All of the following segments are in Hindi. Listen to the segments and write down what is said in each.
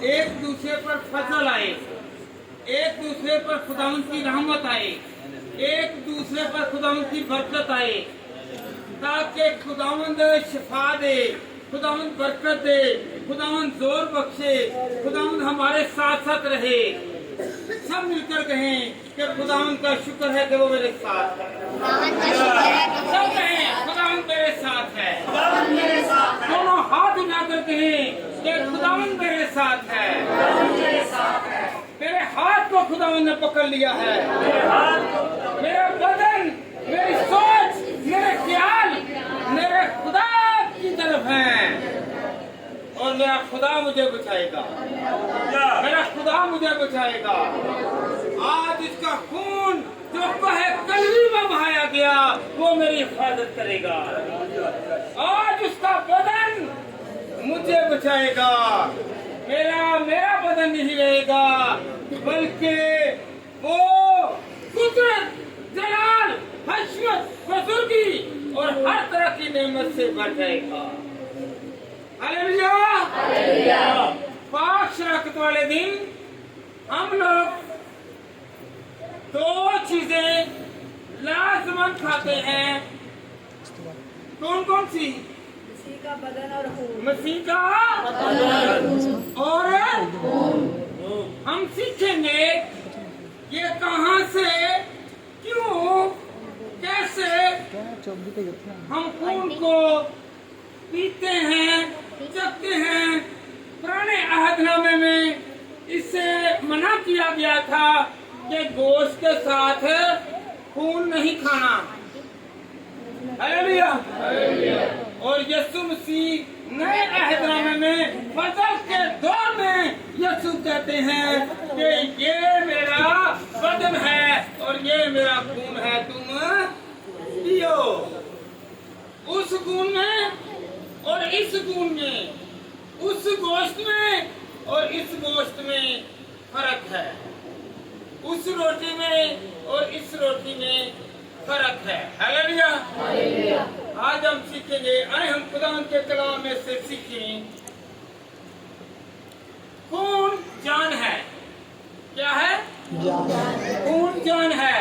एक दूसरे पर फजल आए, एक दूसरे पर खुदावंद की रहमत आए, एक दूसरे पर खुदावंद की बरकत आए, ताकि खुदावंद शिफा दे, खुदावंद बरकत दे, खुदावंद जोर बख्शे, खुदावंद हमारे साथ साथ रहे। सब मिलकर कहें कि खुदावंद का शुक्र है कि वो मेरे साथ है। सब कहें खुदावंद मेरे साथ है। दोनों हाथ उठाकर कहें कि खुदावंद मेरे साथ है। मेरे हाथ को खुदावंद ने पकड़ लिया है। मेरा बदन, मेरी सोच, मेरे ख्याल मेरे खुदा की तरफ है और मेरा खुदा मुझे बचाएगा। मेरा खुदा मुझे बचाएगा। आज इसका खून जो कहे कलवी में बहाया गया वो मेरी हिफाजत करेगा। आज उसका बदन मुझे बचाएगा। मेरा बदन नहीं रहेगा, बल्कि वो कुदरत, जलाल, हशमत, बुजुर्गी और हर तरह की नेमत से भर जाएगा। हालेलुया। पाक शराकत वाले दिन हम लोग दो चीजें लाजमन खाते हैं। कौन कौन सी? मसीह का बदन और खून। मसीह का और हम सीखेंगे ये कहां से, क्यों, कैसे हम खून को पीते हैं, चखते हैं। पुराने अहदनामे में इससे मना किया गया था कि गोश्त के साथ खून नहीं खाना। हालेलुया। और यीशु मसीह नए अहदनामे में फजल के दौर में यीशु कहते हैं कि ये मेरा बदन है और ये मेरा खून है, तुम पियो। उस खून में और इस खून में, उस गोश्त में और इस गोश्त में फर्क है। उस रोटी में और इस रोटी में फर्क है। हालेलुया। आज हम सीखेंगे, आए हम खुदावंद के कलाम में से सीखें। खून जान है। क्या है? खून जान है।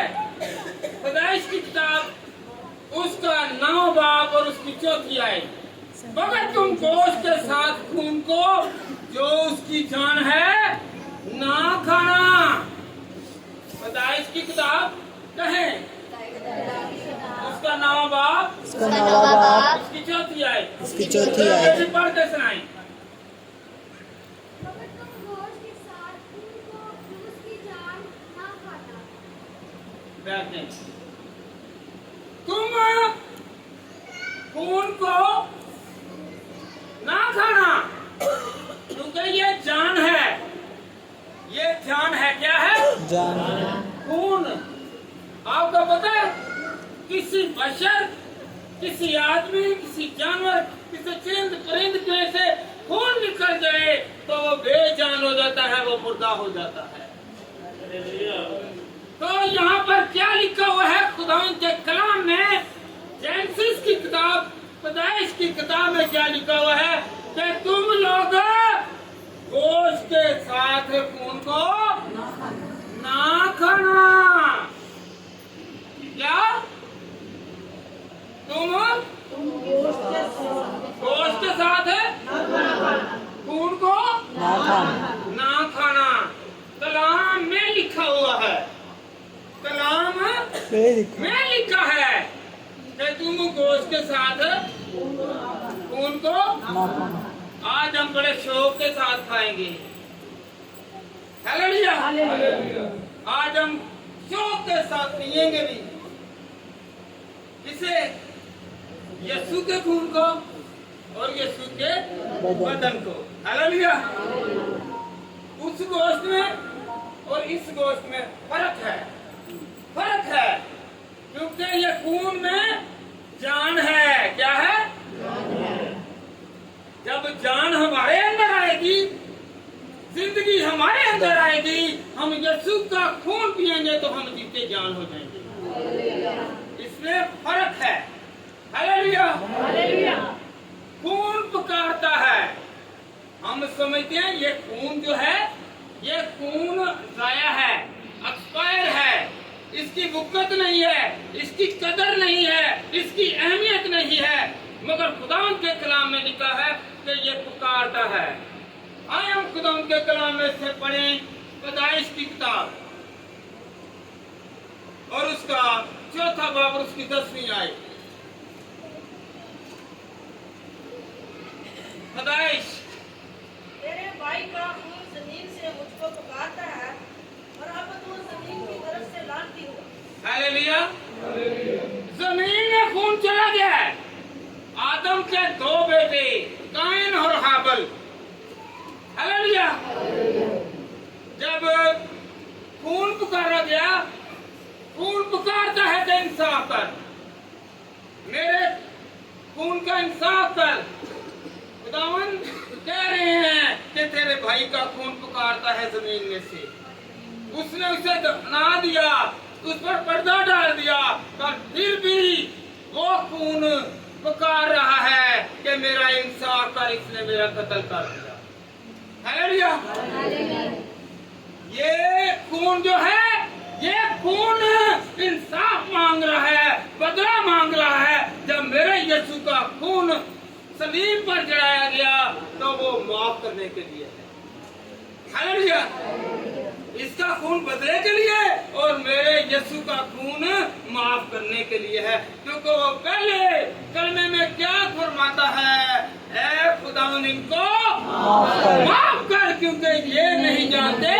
पैदाइश की किताब उसका 9 बाब और उसकी 4 आयत। मगर तुम गोश्त के साथ खून को जो उसकी जान है ना खाना। पैदाइश की किताब कहें उसका 9 बाब उसकी 4 आयत। उसकी 4 आयत पढ़ के सुनाई। तुम खून को ना खाना, क्योंकि ये जान है। ये जान है। क्या है? जान। खून आपको पता है, किसी बशर, किसी आदमी, किसी जानवर, किसी चरिंद परिंद में से खून निकल जाए तो वो बेजान हो जाता है, वो मुर्दा हो जाता है। तो यहाँ पर क्या लिखा हुआ है खुदावंद के कलाम में? जेनेसिस की किताब, पैदाइश की किताब में क्या लिखा हुआ है कि तुम लोग गोश्त के साथ खून को ना खाना। क्या? तुम गोश्त के साथ खून को ना खाना। कलाम में लिखा हुआ है। कलाम में लिखा है कि तुम गोश्त के साथ खून को आज हम बड़े शौक के साथ खाएंगे। हालेलुया। आज हम शौक के साथ पिएंगे भी। इसे यीशु के खून को और यीशु के बदन को। हालेलुया। उस गोश्त में और इस गोश्त में फर्क है। फर्क है क्योंकि ये खून में जान है। क्या है? जब जान हमारे अंदर आएगी, जिंदगी हमारे अंदर आएगी, हम यीशु का खून पिएंगे तो हम जीते जान हो जाएंगे। इसमें फर्क है। हालेलुया। खून पुकारता है, हम समझते हैं ये खून जो है, ये खून जाया है, एक्सपायर है, इसकी बुकत नहीं है, इसकी कदर नहीं है, इसकी अहमियत नहीं है। मगर खुदावंद के कलाम में लिखा है कि ये पुकारता है। आए हम खुदावंद के कलाम में से पढ़ें पैदाइश की किताब और उसका 4था बाब और उसकी 10वीं आयत। पैदाइश। तेरे भाई का खून जमीन से मुझको पुकारता है और अब तू जमीन की तरफ से लानती हो। हालेलुया। जमीन में खून चला गया है। आदम के 2 बेटे काइन और हाबल। हालेलुया। जब खून पुकारा गया, खून पुकारता है कि इंसाफ कर, मेरे खून का इंसाफ कर। खुदावन कह रहे हैं कि तेरे भाई का खून पुकारता है जमीन में से। उसने उसे दफना दिया, उस पर पर्दा डाल दिया, पर फिर भी वो खून पुकार रहा है कि मेरा इंसाफ कर, इसने मेरा कत्ल कर दिया। हालेलुया। ये खून जो है, ये खून इंसाफ मांग रहा है, बदला मांग रहा है। जब मेरे यीशु का खून सलीब पर चढ़ाया गया तो वो माफ करने के लिए है। हालेलुया। इसका खून बदले के लिए और मेरे यीशु का खून माफ करने के लिए है। क्योंकि वो पहले कलमे में क्या फरमाता है, ऐ खुदावंद इनको माफ कर, क्योंकि ये नहीं जानते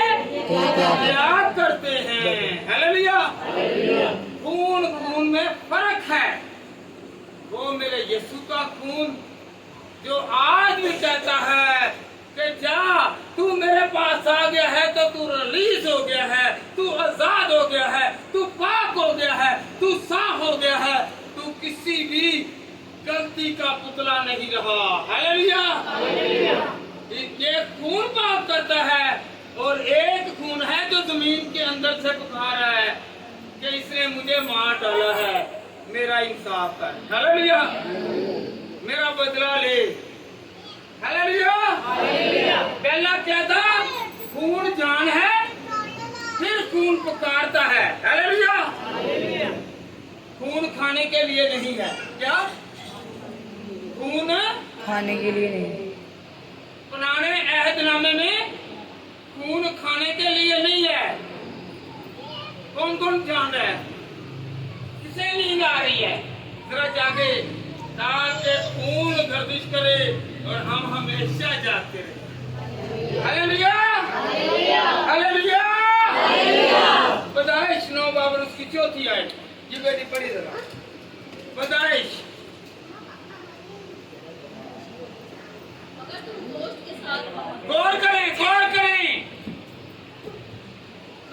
क्या करते हैं। हालेलुया। खून में फर्क है। वो मेरे यीशु का खून जो आज भी कहता है कि जा, तू मेरे पास आ गया है तो तू रिलीज हो गया है, तू आजाद हो गया है, तू पाक हो गया है, तू साफ हो गया है, तू किसी भी गलती का पुतला नहीं रहा। हालेलुया। ये खून पाक करता है और एक खून है जो जमीन के अंदर से पुकार रहा है कि इसने मुझे मार डाला है, मेरा इंसाफ कर। हालेलुया। मेरा बदला ले। हालेलुया। पहला क्या था? खून जान है, फिर खून पुकारता है। हालेलुया। खून खाने के लिए नहीं है। क्या? खून खाने के लिए नहीं। पुराने अहदनामे में खून खाने के लिए नहीं है। कौन कौन जान रहा है? किसे नींद आ रही है? जरा जागे, ताकि खून गर्दिश करे और हम हमेशा जागते रहे। हालेलुया। हालेलुया। पैदाइश 9 बाब और उसकी 4थी आयत। ये बेटी पढ़ी जरा। पैदाइश। गौर करें, गौर करें।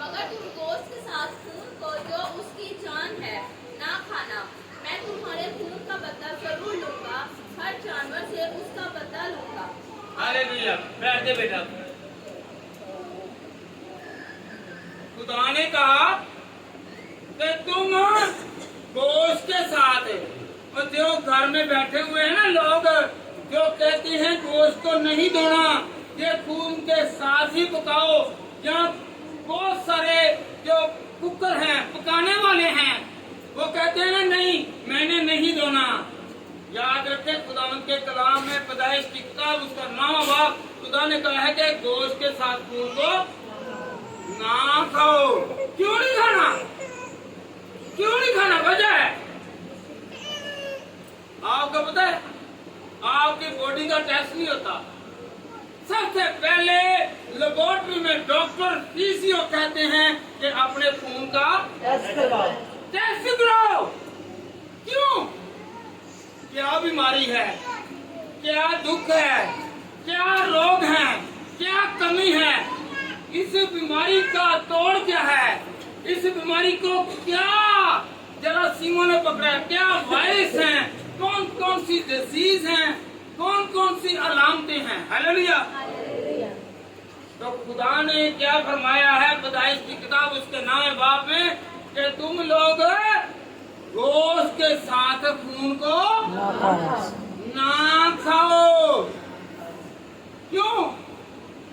मगर तुम गोश्त के साथ खून को जो उसकी जान है ना खाना। मैं तुम्हारे खून का बदला जरूर लूंगा, हर जानवर से उसका बदला लूंगा। हालेलुया। बैठ दे बेटा। खुदा ने कहा कि तुम गोश्त के साथ, और जो घर में बैठे हुए हैं ना लोग जो कहते हैं गोश्त को नहीं धोना, ये खून के साथ ही पकाओ। यहाँ बहुत सारे जो कुकर हैं, पकाने वाले हैं, वो कहते हैं ना नहीं, मैंने नहीं धोना। याद रखें, खुदावंद के कलाम में पैदाइश की किताब उसका 9वां बाब, खुदा ने कहा है कि गोश्त के साथ खून को ना खाओ। क्यों नहीं खाना? क्यों नहीं खाना? वजह है, आपको पता है, आपकी बॉडी का टेस्ट नहीं होता। सबसे पहले लेबोरेटरी में डॉक्टर फिजियो कहते हैं कि अपने खून का टेस्ट कराओ। क्यों? क्या बीमारी है, क्या दुख है, क्या रोग है, क्या कमी है, इस बीमारी का तोड़ क्या है, इस बीमारी को क्या जरासीमों ने पकड़ा है, क्या वायरस हैं, कौन कौन सी डिजीज हैं, कौन कौन सी अलामतें हैं। हालेलुया। तो खुदा ने क्या फरमाया है पैदाइश की किताब उसके 9वें बाब में कि तुम लोग गोश्त के साथ खून को ना खाओ। क्यों?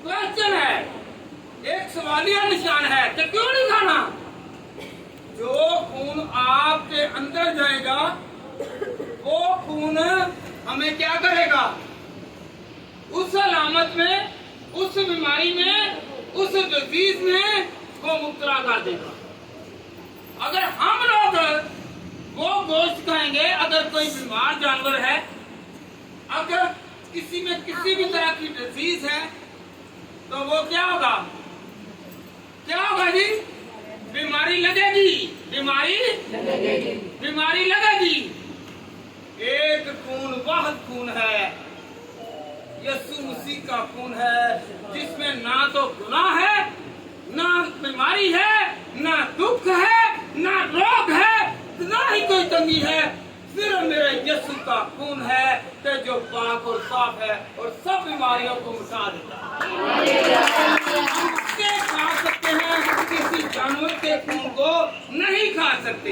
क्वेश्चन है, एक सवालिया निशान है कि क्यों नहीं खाना? जो खून आपके अंदर जाएगा वो खून हमें क्या करेगा? उस अलामत में, उस बीमारी में, उस डिजीज में वो मुब्तला कर देगा। अगर हम लोग वो गोश्त खाएंगे, अगर कोई बीमार जानवर है, अगर किसी में किसी भी तरह की डिजीज है, तो वो क्या होगा? क्या होगा जी? बीमारी लगेगी, बीमारी लगेगी। एक खून वह खून है, यीशु मसीह का खून है, जिसमें ना तो गुनाह है, ना बीमारी है, ना दुख है, ना रोग है, ना ही कोई तंगी है। सिर्फ मेरे यीशु का खून है कि जो पाक और साफ है और सब बीमारियों को मिटा देता है। हम उसके खा सकते हैं, किसी जानवर के खून को नहीं खा सकते।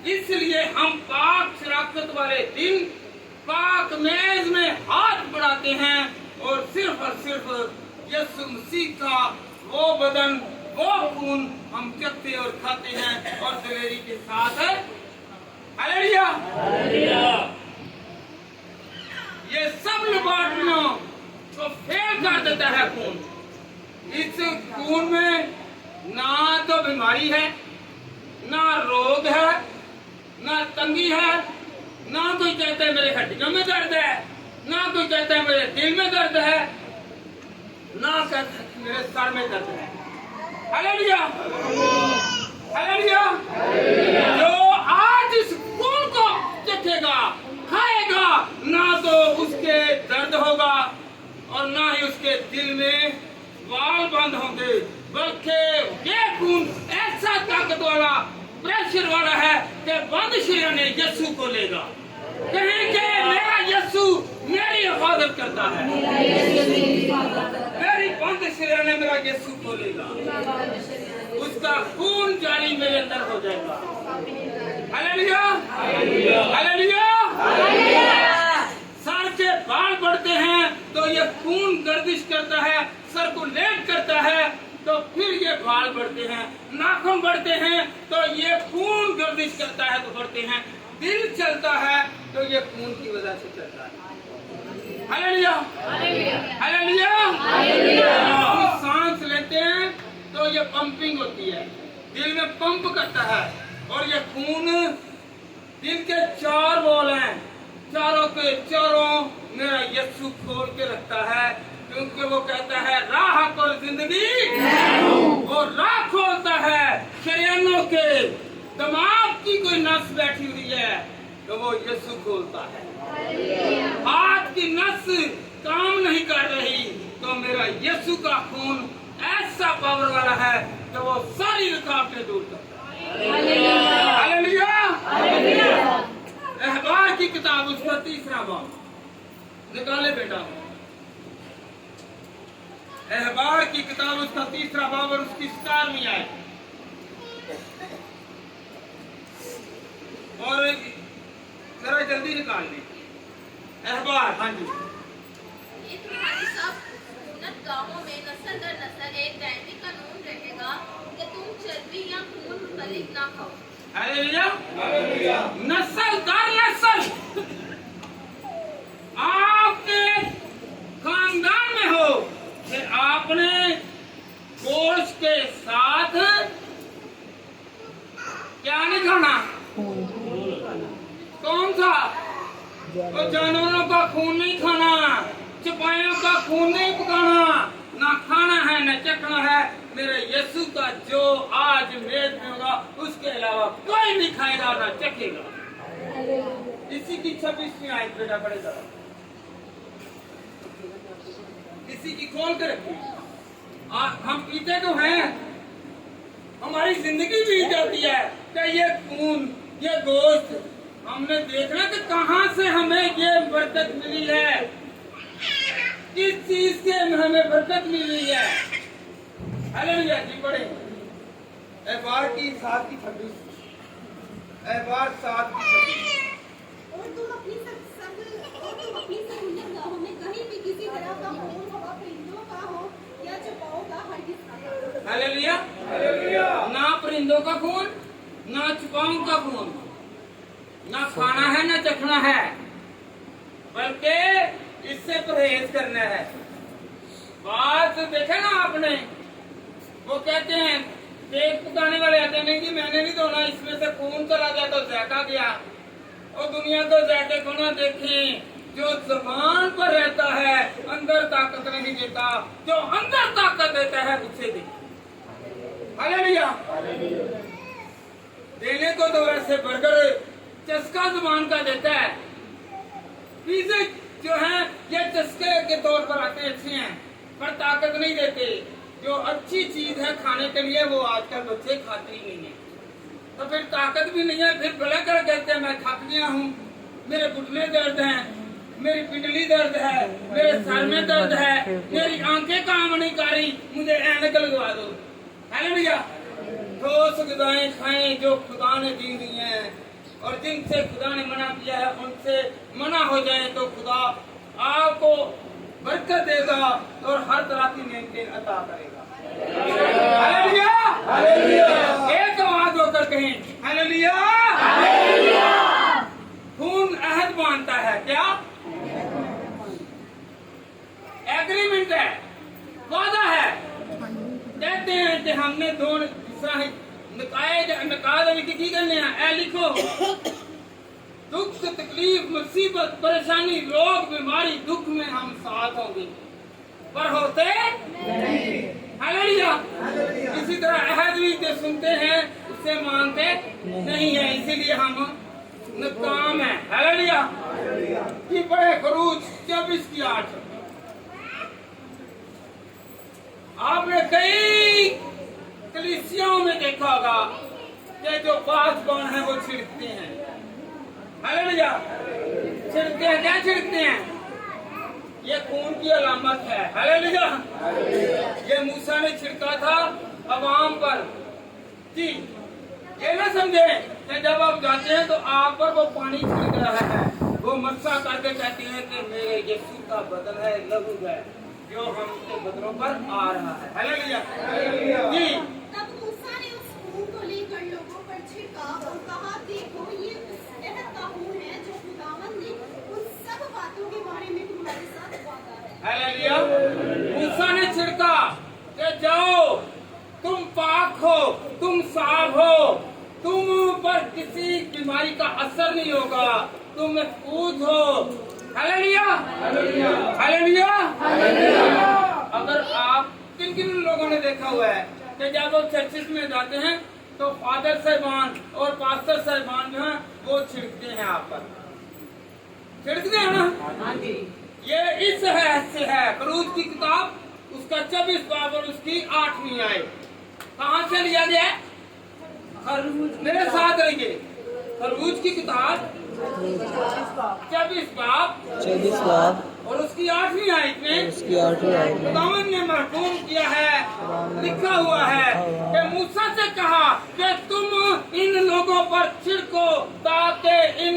इसलिए हम पाक शराकत वाले दिन पाक मेज में हाथ बढ़ाते हैं और सिर्फ यीशु मसीह का वो बदन, वो खून हम चखते और खाते हैं और दिलेरी के साथ है। हालेलुया। ये सब लेबोरेटरियों को फेल कर देता है खून। इस खून में ना तो बीमारी है, ना रोग है, ना तंगी है, ना कोई कहता है मेरे हड्डियों में दर्द है, ना कोई कहता है मेरे दिल में दर्द है, ना कहता है मेरे सर में दर्द है। Hallelujah, hallelujah. जो आज इस खून को चखेगा, खाएगा, ना तो उसके दर्द होगा और ना ही उसके दिल में वाल बंद होंगे, बल्कि ये खून ऐसा ताकत वाला, प्रेशर वाला है कि बंद शरीर ने यीशु को लेगा। कहें कि मेरा यीशु मेरी हिफाजत करता है, मेरी बंद शरीर ने मेरा यीशु को लेगा, उसका खून जारी मेरे अंदर हो जाएगा। Hallelujah, hallelujah. सर के बाल बढ़ते हैं तो ये खून गर्दिश करता है, सर्कुलेट करता है तो फिर ये बाल बढ़ते हैं, नाखून बढ़ते हैं तो ये खून गर्दिश करता है तो बढ़ते हैं, दिल चलता है तो ये खून की वजह से चलता है। Hallelujah, hallelujah, hallelujah. हम सांस लेते हैं तो ये पंपिंग होती है, दिल में पंप करता है और ये खून दिल के 4 वॉल हैं, चारों के चारों मेरा यीशु खोल के रखता है, क्योंकि वो कहता है राह को जिंदगी, वो राह खोलता है। शरीरों के दिमाग की कोई नस बैठी हुई है तो वो यीशु खोलता है। हाथ की नस काम नहीं कर रही तो मेरा यीशु का खून ऐसा पावर वाला है कि वो सारी रुकावटें दूर करता है। Hallelujah, hallelujah. अहबार की किताब उसका 3रा बाब निकाले बेटा, अहबार की किताब उसका 3रा बाब और उसकी 17वीं आयत, और जरा जल्दी निकाल ली अहबार। हाँ जी। ये तुम्हारी सब उन्नत गांवों में नस्ल दर नस्ल एक दैनिक कानून रहेगा कि तुम चर्बी या खून मुख्तलिफ ना खाओ। हालेलुया, नस्ल दर नस्ल आपके खानदान में हो कि आपने गोश्त के साथ क्या नहीं खाना? कौन सा? तो जानवरों का खून नहीं खाना, सिपाहियों का खून नहीं पकाना, ना खाना है न चखना है। मेरे यीशु का जो आज मेज में होगा उसके अलावा कोई नहीं खाएगा ना चखेगा। इसी की 26वीं आयत बेटा पड़ेगा, इसी की खोल कर रखिए। हम पीते तो हैं, हमारी जिंदगी बीत जाती है कि ये खून, ये गोश्त हमने देखना कि कहां से हमें ये बरकत मिली है, किस चीज से हमें बरकत मिली है। हालेलुया जी। पढ़े अहबार की 7 की 26, अहबार 7 की 26। और तुम अपनी सगुल्लत गाहों में कहीं भी किसी तरह का खून हवा हालेलुया। ना परिंदों का खून, ना चुपाओं का खून, ना खाना है ना चखना है, बल्कि इससे परहेज करना है। बात देखे ना आपने, वो कहते हैं केक पकाने वाले आते नहीं कि मैंने नहीं धोना, इसमें से खून चला गया तो जायका गया। और दुनिया को जायके को ना देखें, जो जबान पर रहता है अंदर ताकत नहीं देता, जो अंदर ताकत देता है उसे देखें। हालेलुया। देने को तो वैसे बर्गर चस्का जुबान का देता है, पिज़्ज़ा जो है ये चस्के के तौर पर आते अच्छे हैं पर ताकत नहीं देते। जो अच्छी चीज है खाने के लिए वो आजकल बच्चे खाते ही नहीं है, तो फिर ताकत भी नहीं है। फिर भले कर कहते हैं मैं थक गया हूँ, मेरे घुटने दर्द हैं, मेरी पिंडली दर्द है, मेरे सर में दर्द है, मेरी आंखें काम नहीं कर रही, मुझे ऐनक लगवा दो। हालेलुया। ठोस ग़िज़ाएं खाएं जो खुदा ने दी हुई हैं, और जिनसे खुदा ने मना किया है उनसे मना हो जाए तो खुदा आपको बरकत देगा और हर तरह की नेमतें अता करेगा। हालेलुया। हालेलुया। एक आवाज होकर कहें हालेलुया। हालेलुया। खून अहद बांधता है, क्या एग्रीमेंट है, वादा है। कहते हैं कि हमने दो निकाय की करने हैं, ए लिखो दुख तकलीफ मुसीबत परेशानी रोग बीमारी दुख में हम साथ होंगे, पर होते नहीं। हालेलुया। इसी तरह अहद भी जो सुनते हैं उससे मानते नहीं है, इसीलिए हम नाकाम है। हालेलुया। कि बड़े खरूज 24:8 आपने कई कलीसियाओं में देखा होगा कि जो बाज़बान है वो छिड़कते हैं। हालेलुया। छिड़कते हैं, क्या छिड़कते हैं? ये खून की अलामत है। हालेलुया। ये मूसा ने छिड़का था अवाम पर जी। ये ना समझे कि जब आप जाते हैं तो आप पर वो पानी छिड़क रहा है, वो मस्सा करके कहते हैं कि मेरे यीशु का बदन है, लहू है जो हमके बदनों पर आ रहा है। हालेलुया जी। तब मूसा ने उस खून को लेकर लोगों पर छिड़का और कहा, देखो ये उस अहद का खून है जो खुदावंद ने उन सब बातों के बारे में तुम्हारे साथ वादा है। हालेलुया। मूसा ने छिड़का कि जाओ तुम पाक हो, तुम साफ हो, तुम पर किसी बीमारी का असर नहीं होगा, तुम महफूज हो। हालेलुया। हालेलुया। अगर आप किन किन लोगों ने देखा हुआ है कि जब आप चर्चिस में जाते हैं तो फादर साहिबान और पास्टर साहिबान जो हैं वो छिड़कते हैं आप पर, छिड़कते हैं ना। ये इस हैत से है, खरूज की किताब उसका 24 बाब और उसकी 8वीं आयत। कहाँ से लिया गया है? मेरे साथ रहिए। खरूज की किताब 24 बाब और उसकी 8वीं आयत में खुदावंद ने मरहूम किया है, लिखा हुआ है कि मूसा से कहा कि तुम इन लोगों पर छिड़को ताकि इन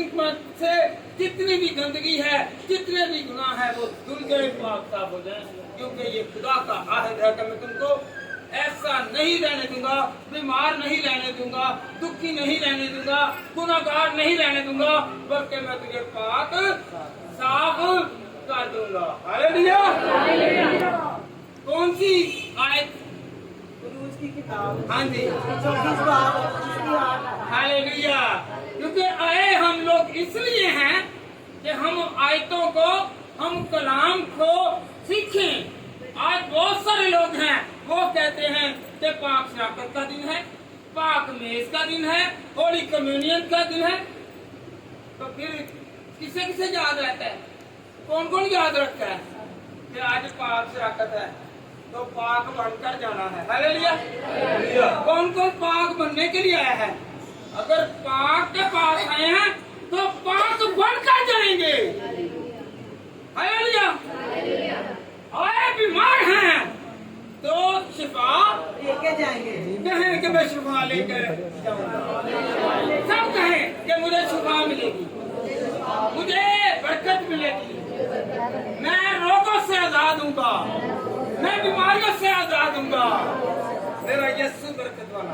से जितनी भी गंदगी है, जितने भी गुनाह है वो धुल जाए, पाक साफ हो जाए, क्योंकि ये खुदा का आहद है कि मैं तुमको ऐसा नहीं रहने दूंगा, बीमार नहीं रहने दूंगा, दुखी नहीं रहने दूंगा, गुनाहगार नहीं रहने दूंगा, बल्कि मैं तुझे पाक साफ कर दूंगा। हालेलुया। कौन सी आयत? की किताब। हाँ जी। 24 बाब उसकी 8। हालेलुया। क्योंकि आए हम लोग इसलिए हैं कि हम आयतों को, हम कलाम को सीखें। आज बहुत सारे लोग हैं वो कहते हैं कि पाक शराकत का दिन है, पाक मेज का दिन है, होली कम्युनियन का दिन है, तो फिर किसे किसे याद रहता है? कौन कौन याद रखता है कि आज पाक शराकत है तो पाक बनकर जाना है? हालेलुया। कौन कौन पाक बनने के लिए आया है? अगर पाक के पास आए हैं तो पाक बनकर जाएंगे। हालेलुया। आए बीमार हैं तो शिफा लेके जाएंगे। कहें कि मैं शिफा लेकर जाऊंगा, सब कहें कि मुझे शिफा मिलेगी, मुझे बरकत मिलेगी, मैं रोगों से आजाद दूंगा, मैं बीमारियों से आजाद दूंगा। मेरा यीशु बरकत वाला,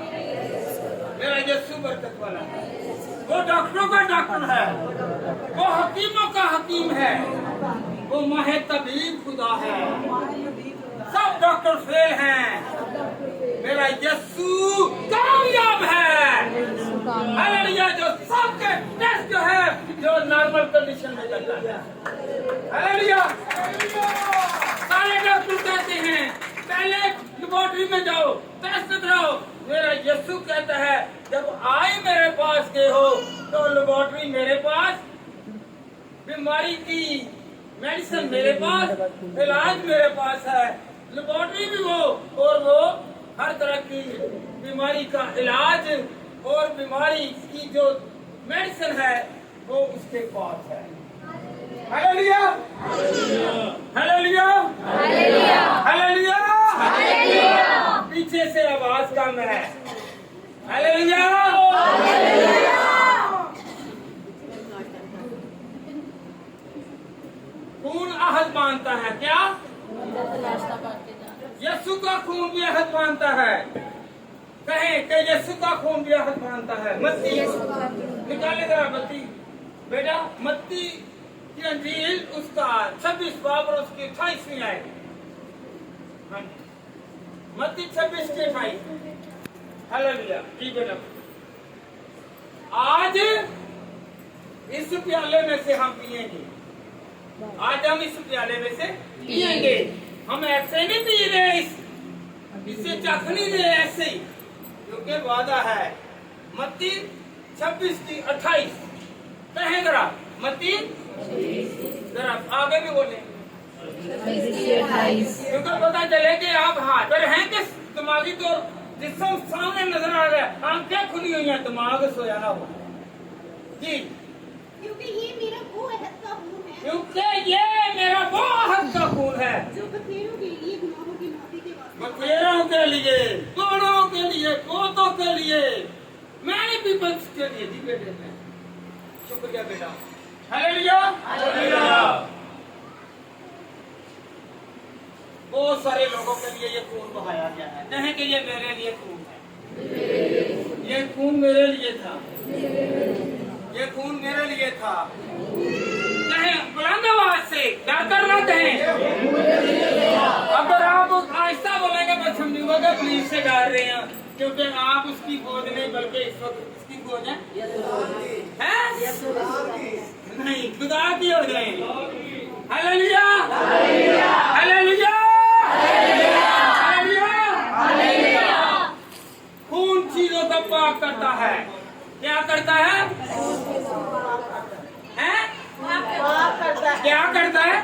मेरा यीशु बरकत वाला। वो डॉक्टरों का डॉक्टर है, वो हकीमों का हकीम है, वो माहे तबीब खुदा है। सब डॉक्टर फेल हैं, मेरा यीशु कामयाब है। हालेलुया। जो सबके टेस्ट जो है जो नॉर्मल कंडीशन में जाता है। हालेलुया। सारे डॉक्टर कहते हैं पहले लेबोरेटरी में जाओ, टेस्ट कराओ। मेरा यीशु कहता है जब आए मेरे पास के हो तो लेबोरेटरी मेरे पास, बीमारी की मेडिसिन मेरे पास, इलाज मेरे पास है। लेबोरेटरी भी वो, और वो हर तरह की बीमारी का इलाज और बीमारी की जो मेडिसिन है वो उसके पास है। Hallelujah, hallelujah, hallelujah, hallelujah. पीछे से आवाज कम है। हालेलुया, खून अहद मानता है। क्या? यीशु का खून भी अहद मानता है। कहें कि यीशु का खून भी अहद मानता है। मत्ती निकाले जरा मत्ती, बेटा मत्ती की अंजील उसका 26 बाब और उसकी 28वीं आयत। मत्ती 26 के 28। हालेलुया। जी बेटा, आज इस प्याले में से हम पिएंगे। आज हम इस प्याले में से पिएंगे। हम ऐसे नहीं पी रहे, इसे चख नहीं रहे ऐसे ही, क्योंकि वादा है। मत्ती 26 की 28 कहें जरा, मत्ती जरा आगे भी बोले, क्योंकि पता चले कि आप हाजिर हैं कि दिमागी तौर जिस्म सामने नजर आ रहा है, आंखें खुली हुई हैं, दिमाग सोया ना हो। जी, क्योंकि ये मेरा वो अहद का खून है, क्योंकि ये मेरा वो अहद का खून है जो बखेरों के लिए गुनाहों की माफी के वास्ते, बखेरों के लिए, तोड़ों के लिए, पोतों के लिए, मैंने पीपल्स के लिए। जी बेटे, शुक्रिया बेटा। Hallelujah, hallelujah. बहुत सारे लोगों के लिए ये खून बहाया गया है। कहें कि ये मेरे लिए खून है, ये खून मेरे लिए था, ये खून मेरे लिए था। कहें बुलंद आवाज से, डर कर ना कहें। अगर आप आहिस्ता बोलेंगे मैं समझूंगा कि पुलिस से डर रहे हैं, क्योंकि आप उसकी फौज नहीं बल्कि इस वक्त किसकी फौज है? नहीं, खुदा की हो जाए। Hallelujah, hallelujah, hallelujah. खून चीजों को पाक करता है। क्या करता है? हैं? क्या करता है?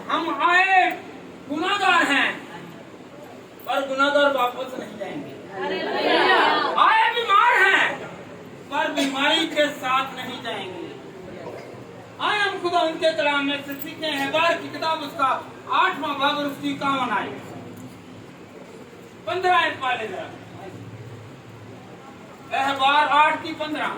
हम आए गुनाहगार हैं और गुनाहगार वापस नहीं जाएंगे। आए बीमार हैं पर बीमारी के साथ नहीं जाएंगे। आए हम खुदा उनके कलाम में से सीखे हैं। बार की किताब उसका 8वां भाग और उसकी 51 आयत 15 आयत पढ़ ले जरा। अहबार 8 की 15।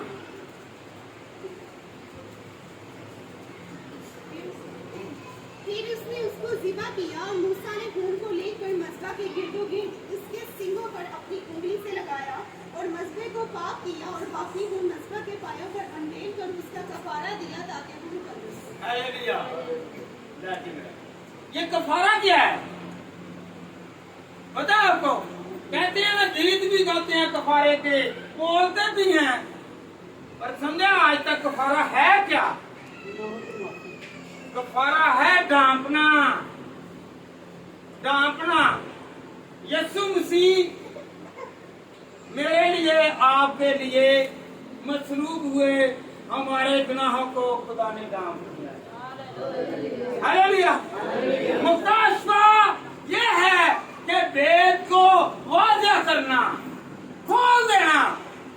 फिर उसने उसको ज़िबा किया। मूसा ने खून को लेकर मस्बा के गिर्दोगिर्द उसके सींगों पर अपनी उंगली से लगाया और मस्बे को पाक किया और बाकी खून मस्बा के पायों पर अंडेल कर उसका कफारा दिया ताकि वो कर। हालेलुया। ये कफारा क्या है पता है आपको? कहते हैं ना, गीत भी गाते हैं कफारे के, बोलते भी हैं, पर समझा आज तक कफारा है क्या? कफारा है डांपना, डांपना। यीशु मसीह मेरे लिए, आपके लिए मसलूब हुए, हमारे गुनाहों को खुदा ने डांप दिया। हालेलुया। मुकाशवा ये है कि वेद को वाज़ेह करना, खोल देना,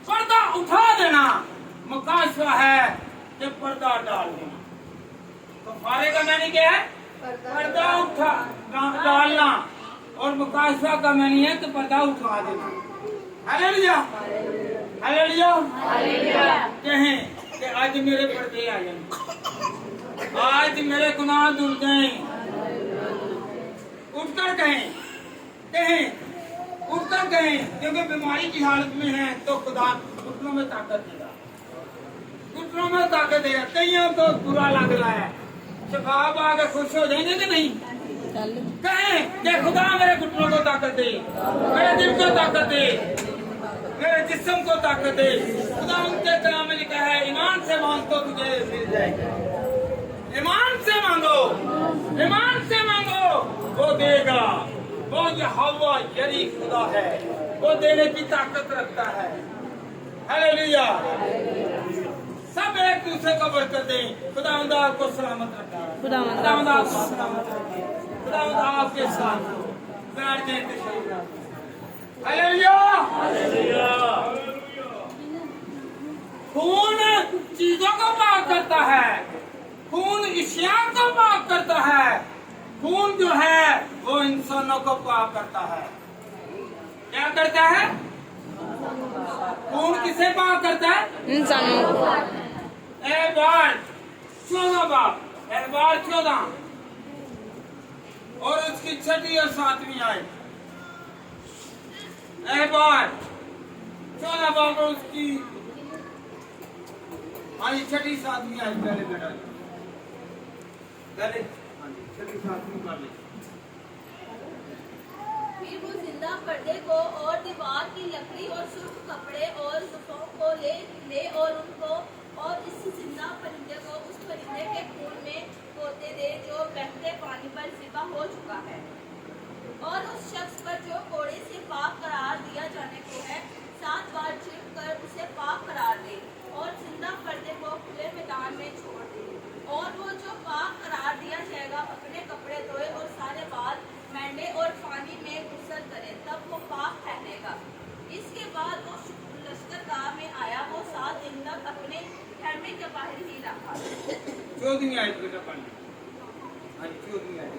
पर्दा उठा देना। मुकाशवा है कि पर्दा डाल देना। कफारे का मैंने क्या है? पर्दा उठा डालना, और मुकाशवा का मैंने है कि पर्दा उठा देना। Hallelujah, hallelujah. कहें कि आज मेरे पर्दे आ जाए, आज मेरे गुनाह धुल जाएं। उठकर कहें, कहें उठकर कर गए क्योंकि बीमारी की हालत में है, तो खुदा घुटनों में ताकत देगा, घुटनों में ताकत देगा। कईयों को बुरा लग रहा है, शफाब आके खुश हो जाएंगे कि नहीं? कहें कि खुदा मेरे घुटनों को ताकत दे, मेरे दिल को ताकत दे, मेरे जिस्म को ताकत दे। खुदा उनके कलाम में लिखा है, ईमान से मांग तो तुझे मिल जाएगा। ईमान से मांगो, ईमान से मांगो, वो देगा। वो यहोवा यरी खुदा है, वो देने की ताकत रखता है। हालेलुया। सब एक दूसरे को बरकत दें। खुदावंद आपको सलामत रखे, खुदावंद आपको सलामत रखे, खुदावंद आपके साथ हो। बैठ जाएं तशरीफ। Hallelujah, hallelujah. खून चीजों को पाक करता है, खून इश्या को पाक करता है। खून जो है वो इंसानों को पाक करता है। क्या करता है? खून किसे पाक करता है? इंसानों को। एहबार 14 बाब, एहबार 14 और उसकी 6वीं और 7वीं आयत। एहबार 14 बाब और उसकी 6वीं 7वीं आयत पहले बेटा, पहले 6वीं 7वीं कर ले। फिर वो जिंदा पर्दे को और दीवार की लकड़ी और सुर्ख कपड़े और जुफों को ले और उनको और इस जिंदा परिंदे को उस परिंदे के खून में पोते दे जो बहते पानी पर ज़िबा हो चुका है, और उस शख्स पर जो कोड़े से पाक करार दिया जाने को है 7 बार छिड़क कर उसे पाक करार दे और जिंदा पर्दे को खुले मैदान में छोड़ दे। और वो जो पाक करार दिया जाएगा अपने कपड़े धोए और सारे बाल मैंडे और पानी में गुसल करे, तब वो पाक ठहरेगा। इसके बाद वो लश्करगाह में आया, वो 7 दिन तक अपने खेमे के बाहर ही रहा। 14वीं आयत बेटा पढ़ ले। 14वीं आयत।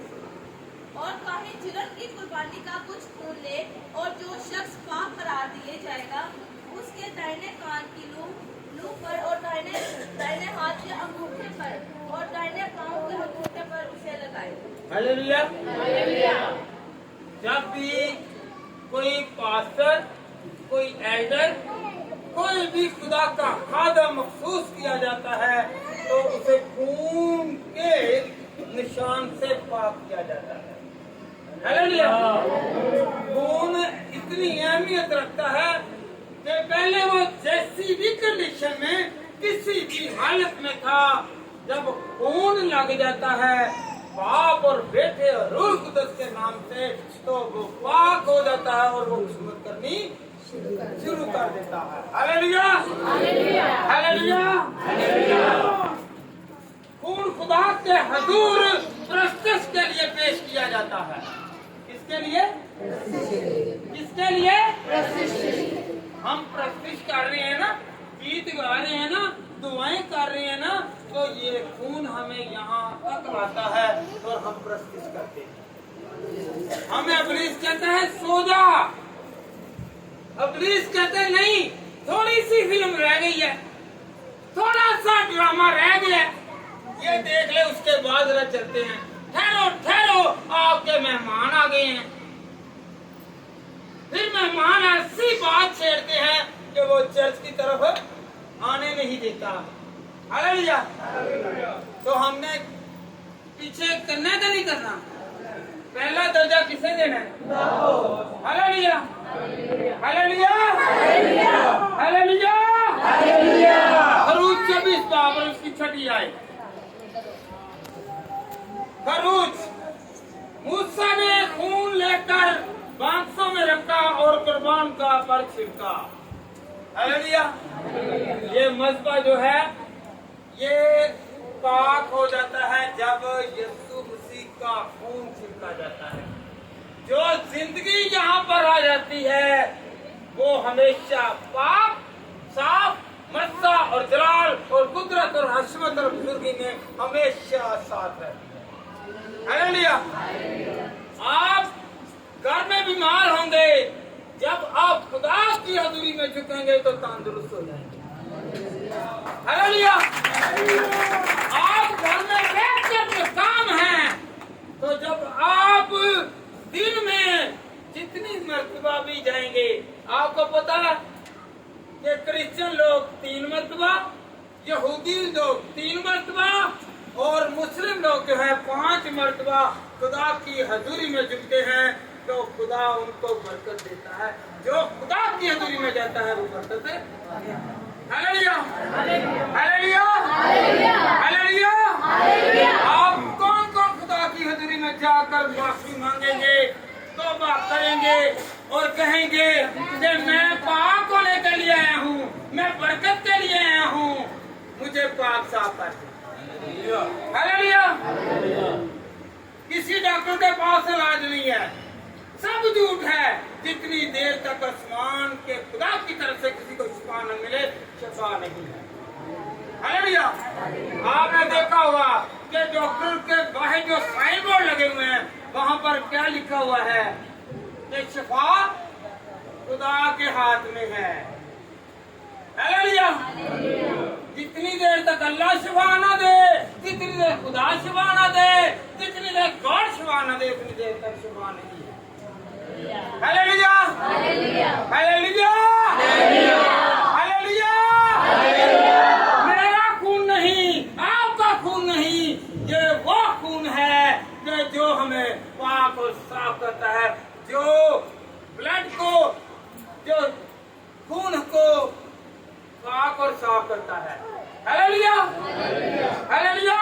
और काहे जुल्म की कुर्बानी का कुछ खून ले, और जो शख्स पाक करार दिए जाएगा उसके दाहिने कान की लू पर और दाहिने हाथ के अंगूठे पर और दाहिने पांव के अंगूठे पर उसे लगाए। Hallelujah, hallelujah. जब भी कोई पास्टर, कोई एल्डर, कोई भी खुदा का खादम मखसूस किया जाता है तो उसे खून के निशान से पाक किया जाता है। हालेलुया। खून इतनी अहमियत रखता है कि पहले वो जैसी भी कंडीशन में, किसी भी हालत में था, जब खून लग जाता है बाप और बेटे और रूह कुदस के नाम से, तो वो पाक हो जाता है और वो खिदमत करनी शुरू कर देता है। Hallelujah, hallelujah, hallelujah, hallelujah. खून खुदा के हजूर प्रस्तुत के लिए पेश किया जाता है। किसके लिए? किसके लिए? हम प्रस्तुत कर रहे हैं ना, गीत गा रहे हैं ना, दुआएं कर रहे हैं ना, तो ये खून हमें यहाँ तक लाता है और हम प्रस्तुत करते हैं। हमें इब्लीस कहता है सो जा, इब्लीस कहते हैं नहीं, थोड़ी सी फिल्म रह गई है, थोड़ा सा ड्रामा रह गया, ये देख ले, उसके बाद जरा चलते हैं। ठहरो ठहरो, आपके मेहमान आ गए हैं। फिर मेहमान ऐसी बात छेड़ते हैं कि वो चर्च की तरफ आने नहीं देता। हालेलुया। तो हमने पीछे करना का नहीं करना, पहला दर्जा किसे देना है? Hallelujah, hallelujah, hallelujah, hallelujah. खरूज 24 बाब और उसकी 6वीं आयत। खरूज, मूसा ने खून लेकर बांसों में रखा और कुर्बान का पर छिड़का। हालेलुया। ये मज़बा जो है ये पाक हो जाता है जब यीशु मसीह का खून छिड़का जाता है। जो जिंदगी यहाँ पर आ जाती है वो हमेशा पाक, साफ, मस्सा और जलाल और कुदरत और हशमत और बुजुर्गी में हमेशा साथ रहती है। हालेलुया। आप घर में बीमार होंगे, जब आप खुदा की हजूरी में झुकेंगे तो तंदुरुस्त हो जाएंगे। हालेलुया। आप घर में बैठ कर काम हैं, तो जब आप दिन में जितनी मर्तबा भी जाएंगे आपको पता है कि क्रिश्चियन लोग 3 मरतबा, यहूदी लोग 3 मरतबा और मुस्लिम लोग जो है 5 मरतबा खुदा की हजूरी में जुटते हैं, तो खुदा उनको बरकत देता है। जो खुदा की हजूरी में जाता है वो बरकत है। Hallelujah, hallelujah, hallelujah. आप कौन कौन खुदा की हजूरी में जाकर माफी मांगेंगे, तौबा करेंगे और कहेंगे कि मैं पाप को लेकर लिए आया हूँ, मैं बरकत के लिए आया हूँ, मुझे पाप साफ कर दे। हालेलुया। किसी डॉक्टर के पास इलाज नहीं है, सब झूठ है। जितनी देर तक आसमान के खुदा की तरफ से किसी को शिफा न मिले, शिफा नहीं है। हालेलुया। आपने देखा होगा कि डॉक्टर के बाहर जो साइन बोर्ड लगे हुए हैं, वहाँ पर क्या लिखा हुआ है कि शिफा खुदा के हाथ में है। हालेलुया। जितनी देर तक अल्लाह शिफा ना दे, जितनी देर खुदा शिफा ना दे, जितनी देर गॉड शिफा ना दे, उतनी देर तक शिफा नहीं है। Hallelujah, hallelujah, hallelujah. मेरा खून नहीं, आपका खून नहीं, ये वो खून है कि जो हमें पाक और साफ करता है, जो ब्लड को, जो खून को पाक और साफ करता है। Hallelujah, hallelujah,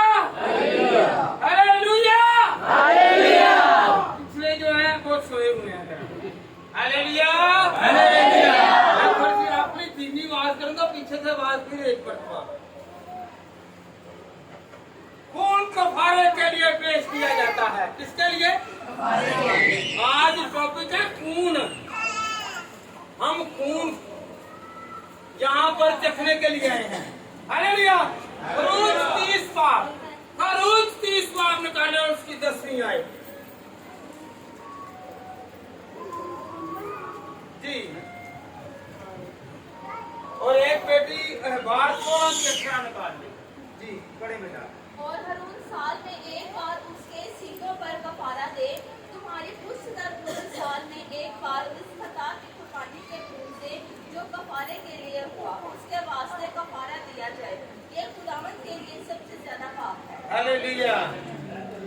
hallelujah, hallelujah. पिछले जो है वो सोए हुए हैं। Hallelujah, hallelujah. मैं थोड़ी सी अपनी धीमी आवाज करूंगा, पीछे से आवाज फिर एक मरतबा। खून कफारे के लिए पेश किया जाता है। किसके लिए? आज टॉपिक है खून। हम खून यहाँ पर चखने के लिए आए हैं। हालेलुया। खरूज 30 पाप, खरूज 30 पाप निकाले और उसकी 10वीं आई जी। और एक बेटी बार 16 की अक्षरा निकाल ली जी। बड़े बेटा। और हारून साल में एक बार उसके सींगों पर कफारा दे। तुम्हारी पुष्ट दर पूरे साल में एक बार इस खता की कुर्बानी के खून से जो कफारे के लिए हुआ, उसके वास्ते कफारा दिया जाए। ये खुदावंद के लिए सबसे ज्यादा पाप है। हालेलुया।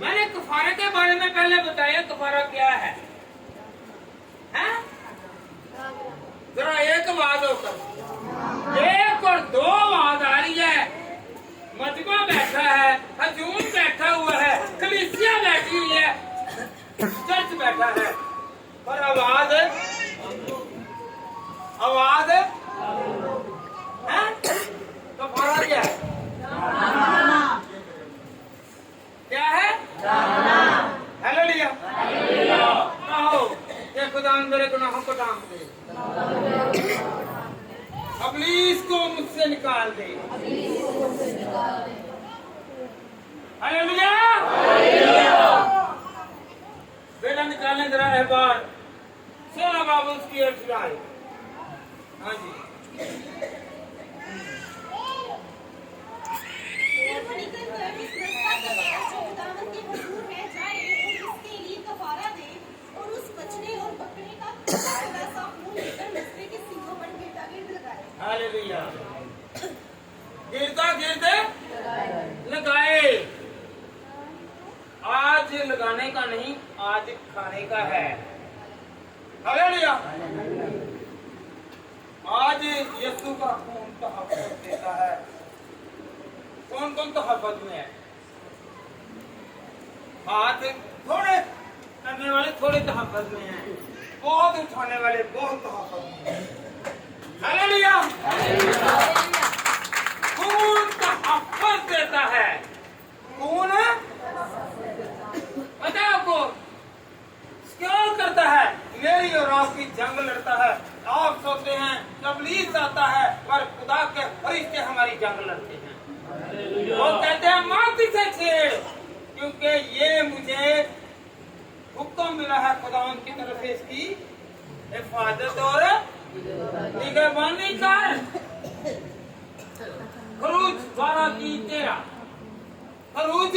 मैंने कफारे के बारे में पहले बताया, कफारा क्या है? हैं? जरा एक आवाज होकर, 1 और 2 आवाज आ रही है। मजमा बैठा है, हजूम बैठा हुआ है, कलीसिया बैठी हुई है, चर्च बैठा है, पर आवाज आवाज है? कफारा क्या है? क्या है? हालेलुया। कहो ये खुदा मेरे गुनाहों को ढांप दे, इब्लीस को मुझसे निकाल दे। हालेलुया। बेटा निकालने जरा है बार 16 बाबू उसकी अठराई। हाँ जी। हालेलुया। गिरता गिरते लगाए। आज लगाने का नहीं, आज खाने का है। हालेलुया। आज यीशु का खून तहफ़्फ़ुज़ देता है। कौन कौन तहफ़्फ़ुज़ में है? हाथ थोड़े करने वाले थोड़े तहफ़्फ़ुज़ में हैं, बहुत उठाने वाले बहुत तहफ़्फ़ुज़ में हैं। हालेलुया। खून तहफ़्फ़ुज़ देता है। खून पता है आपको क्यों करता है? मेरी और आपकी जंग लड़ता है। आप सोचते हैं इब्लीस आता है, पर खुदा के फरिश्ते हमारी जंग लड़ते हैं। वो कहते हैं माफी से छेड़, क्योंकि ये मुझे हुक्म मिला है खुदा की तरफ से इसकी हिफाजत और निगरानी कर। खरूज 12:13। खरूज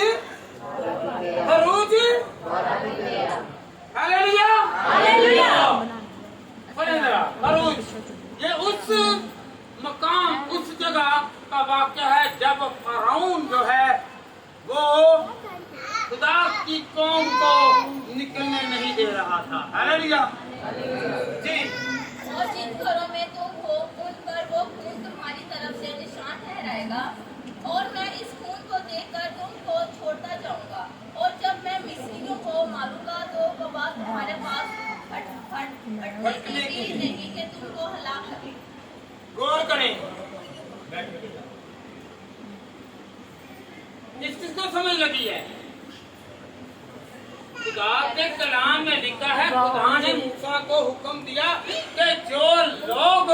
हालेलुया, हालेलुया। खरूज वाक्य है जब फरौन जो है वो खुदा की कौम को निकलने नहीं दे रहा था। हालेलुया जी। और जिन घरों में तुम हो उन पर वो खून तुम्हारी तरफ से निशान ठहराएगा, और मैं इस खून को देखकर तुमको छोड़ता जाऊंगा, और जब मैं मिस्रियों को मारूंगा तो वबा तुम्हारे पास फटने की नहीं कि तुमको हलाक करे। गौर करें, इस चीज को समझ लगी है। खुदा के कलाम में लिखा है, खुदा ने मूसा को हुक्म दिया कि जो लोग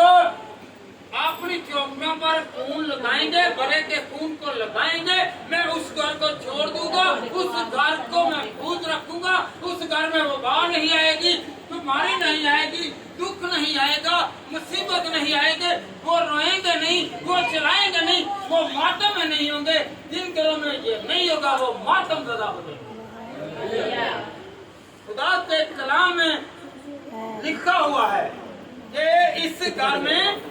अपनी चौकियों पर खून लगाएंगे, बड़े के खून को लगाएंगे, मैं उस घर को छोड़ दूंगा, उस घर को मैं महफूज रखूंगा, उस घर में वबा नहीं आएगी, बीमारी नहीं आएगी, दुख नहीं आएगा, मुसीबत नहीं आएगी, वो रोएंगे नहीं, वो चिल्लाएंगे नहीं, वो मातम में नहीं होंगे। जिन घरों में ये नहीं होगा वो मातम ज़दा हो जाएंगे। खुदा के कलाम में लिखा हुआ है कि इस घर में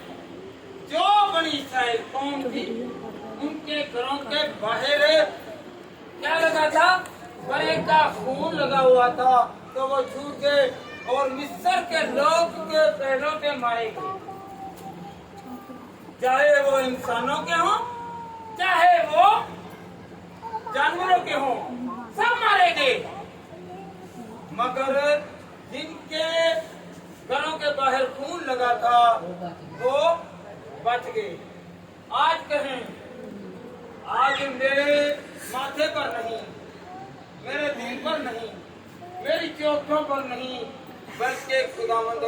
जो बनी इस्राएल कौम थी उनके घरों के बाहर क्या लगा था? बड़े का खून लगा हुआ था, तो वो झूठे और मिस्र के लोग के पैरों पे मारे गए, चाहे वो इंसानों के हों चाहे वो जानवरों के हों, सब मारे गए। मगर जिनके घरों के बाहर खून लगा था वो बच गए। आज कहें, आज मेरे माथे पर नहीं, मेरे दिल पर नहीं, मेरी चौखों पर नहीं, बल्कि खुदावंद